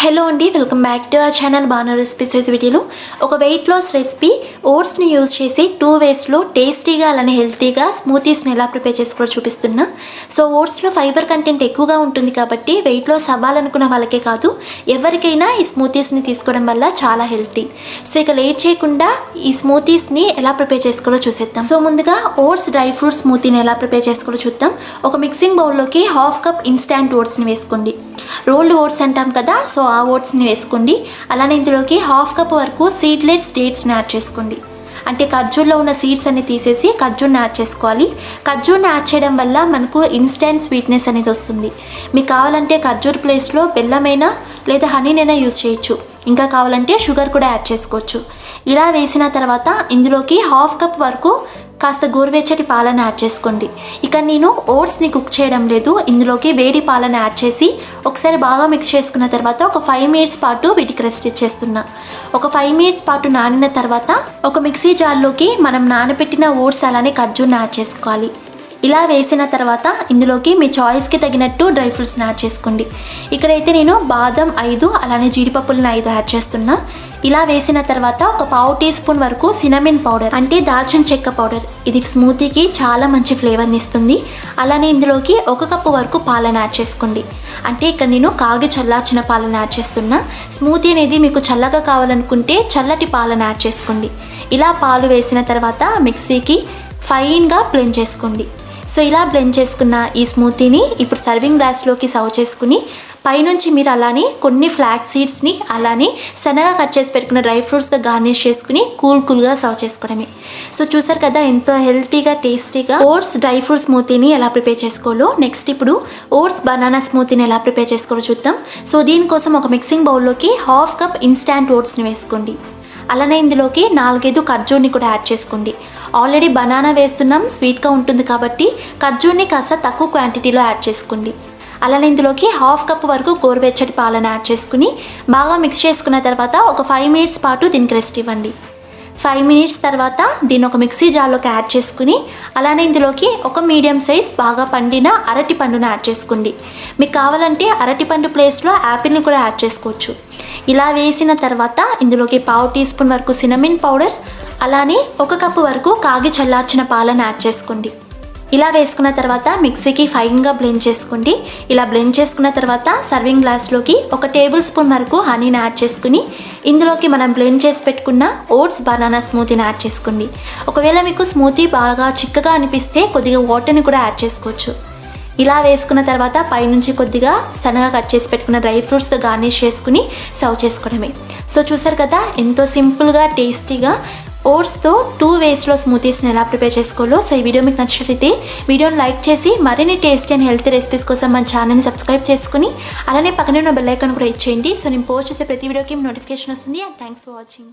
Hello అండి, welcome back to our channel Bana recipes. వీడియోలో ఒక వెయిట్ లాస్ రెసిపీ ఓట్స్ని యూజ్ చేసి 2 వేస్లో టేస్టీగా అలానే హెల్తీగా స్మూతీస్ని ఎలా ప్రిపేర్ చేసుకోవాలో చూపిస్తున్నా. సో ఓట్స్లో ఫైబర్ కంటెంట్ ఎక్కువగా ఉంటుంది కాబట్టి వెయిట్ లాస్ అవ్వాలనుకున్న వాళ్ళకే కాదు ఎవరికైనా ఈ స్మూతీస్ని తీసుకోవడం వల్ల చాలా హెల్తీ. సో ఇక లేట్ చేయకుండా ఈ స్మూతీస్ని ఎలా ప్రిపేర్ చేసుకోవాలో చూసేద్దాం. సో ముందుగా ఓట్స్ డ్రై ఫ్రూట్ స్మూతీని ఎలా ప్రిపేర్ చేసుకోవాలో చూద్దాం. ఒక మిక్సింగ్ బౌల్లోకి 1/2 కప్ ఇన్స్టాంట్ ఓట్స్ని వేసుకోండి. రోల్డ్ ఓట్స్ అంటాం కదా, సో ఆ ఓట్స్ని వేసుకోండి. అలానే ఇందులోకి 1/2 కప్ వరకు సీడ్లెస్ డేట్స్ని యాడ్ చేసుకోండి. అంటే ఖర్జూర్లో ఉన్న సీడ్స్ అన్ని తీసేసి ఖర్జూర్ని యాడ్ చేసుకోవాలి. ఖర్జూర్ని యాడ్ చేయడం వల్ల మనకు ఇన్స్టెంట్ స్వీట్నెస్ అనేది వస్తుంది. మీకు కావాలంటే ఖర్జూర్ ప్లేస్లో బెల్లమైనా లేదా హనీనైనా యూజ్ చేయొచ్చు. ఇంకా కావాలంటే షుగర్ కూడా యాడ్ చేసుకోవచ్చు. ఇలా వేసిన తర్వాత ఇందులోకి 1/2 కప్ వరకు కాస్త గోరువెచ్చటి పాలను యాడ్ చేసుకోండి. ఇక నేను ఓట్స్ని కుక్ చేయడం లేదు, ఇందులోకి వేడి పాలను యాడ్ చేసి ఒకసారి బాగా మిక్స్ చేసుకున్న తర్వాత ఒక 5 మినిట్స్ పాటు వీటికి రెస్ట్ ఇచ్చేస్తున్నా. ఒక 5 మినిట్స్ పాటు నానిన తర్వాత ఒక మిక్సీ జార్లోకి మనం నానబెట్టిన ఓట్స్ అలానే ఖర్జూర్ని యాడ్ చేసుకోవాలి. ఇలా వేసిన తర్వాత ఇందులోకి మీ చాయిస్కి తగినట్టు డ్రై ఫ్రూట్స్ని యాడ్ చేసుకోండి. ఇక్కడైతే నేను బాదం 5 అలానే జీడిపప్పులను 5 యాడ్ చేస్తున్నా. ఇలా వేసిన తర్వాత ఒక 1/2 టీ స్పూన్ వరకు సినమిన్ పౌడర్ అంటే దాల్చిన చెక్క పౌడర్, ఇది స్మూతీకి చాలా మంచి ఫ్లేవర్ని ఇస్తుంది. అలానే ఇందులోకి 1 కప్పు వరకు పాలను యాడ్ చేసుకోండి. అంటే ఇక్కడ నేను కాగి చల్లార్చిన పాలను యాడ్ చేస్తున్నా. స్మూతీ అనేది మీకు చల్లగా కావాలనుకుంటే చల్లటి పాలను యాడ్ చేసుకోండి. ఇలా పాలు వేసిన తర్వాత మిక్సీకి ఫైన్గా బ్లెండ్ చేసుకోండి. సో ఇలా బ్లెండ్ చేసుకున్న ఈ స్మూతీని ఇప్పుడు సర్వింగ్ గ్లాస్లోకి సర్వ్ చేసుకుని పైనుంచి మీరు అలానే కొన్ని ఫ్లాక్స్ సీడ్స్ని అలానే సన్నగా కట్ చేసి పెట్టుకున్న డ్రై ఫ్రూట్స్తో గార్నిష్ చేసుకుని కూల్గా సర్వ్ చేసుకోవడమే. సో చూసారు కదా ఎంతో హెల్తీగా టేస్టీగా ఓట్స్ డ్రై ఫ్రూట్ స్మూతీని ఎలా ప్రిపేర్ చేసుకోవాలో. నెక్స్ట్ ఇప్పుడు ఓట్స్ బనానా స్మూతీని ఎలా ప్రిపేర్ చేసుకోవాలో చూద్దాం. సో దీనికోసం ఒక మిక్సింగ్ బౌల్లోకి 1/2 కప్ ఇన్స్టాంట్ ఓట్స్ని వేసుకోండి. అలానే ఇందులోకి 4-5 ఖర్జూర్ని కూడా యాడ్ చేసుకోండి. ఆల్రెడీ బనానా వేస్తున్నాం, స్వీట్గా ఉంటుంది కాబట్టి ఖర్జూర్ని కాస్త తక్కువ క్వాంటిటీలో యాడ్ చేసుకోండి. అలానే ఇందులోకి 1/2 కప్ వరకు గోరువెచ్చటి పాలను యాడ్ చేసుకుని బాగా మిక్స్ చేసుకున్న తర్వాత ఒక 5 మినిట్స్ పాటు దీనికి రెస్ట్ ఇవ్వండి. 5 మినిట్స్ తర్వాత దీన్ని ఒక మిక్సీ జార్లోకి యాడ్ చేసుకుని అలానే ఇందులోకి ఒక మీడియం సైజ్ బాగా పండిన అరటి పండును యాడ్ చేసుకోండి. మీకు కావాలంటే అరటిపండు ప్లేస్లో యాపిల్ని కూడా యాడ్ చేసుకోవచ్చు. ఇలా వేసిన తర్వాత ఇందులోకి 1/2 టీ స్పూన్ వరకు సినమిన్ పౌడర్ అలానే 1 కప్పు వరకు కాగి చల్లార్చిన పాలను యాడ్ చేసుకోండి. ఇలా వేసుకున్న తర్వాత మిక్సీకి ఫైన్గా బ్లెండ్ చేసుకోండి. ఇలా బ్లెండ్ చేసుకున్న తర్వాత సర్వింగ్ గ్లాస్లోకి 1 టేబుల్ స్పూన్ వరకు హనీని యాడ్ చేసుకుని ఇందులోకి మనం బ్లెండ్ చేసి పెట్టుకున్న ఓట్స్ బనానా స్మూతీని యాడ్ చేసుకోండి. ఒకవేళ మీకు స్మూతీ బాగా చిక్కగా అనిపిస్తే కొద్దిగా వాటర్ని కూడా యాడ్ చేసుకోవచ్చు. ఇలా వేసుకున్న తర్వాత పైనుంచి కొద్దిగా సన్నగా కట్ చేసి పెట్టుకున్న డ్రై ఫ్రూట్స్తో గార్నిష్ చేసుకుని సర్వ్ చేసుకోవడమే. సో చూసారు కదా ఎంతో సింపుల్గా టేస్టీగా ఓట్స్తో 2 వేస్లో స్మూతీస్ని ఎలా ప్రిపేర్ చేసుకోవాలో. సో ఈ వీడియో మీకు నచ్చినట్లయితే వీడియోని లైక్ చేసి మరిన్ని టేస్టీ అండ్ హెల్తీ రెసిపీస్ కోసం మన ఛానల్ని సబ్స్క్రైబ్ చేసుకుని అలానే పక్కనే ఉన్న బెల్ ఐకాన్ కూడా ఇచ్చేయండి. సో నేను పోస్ట్ చేసే ప్రతి వీడియోకి నోటిఫికేషన్ వస్తుంది. And thanks for watching.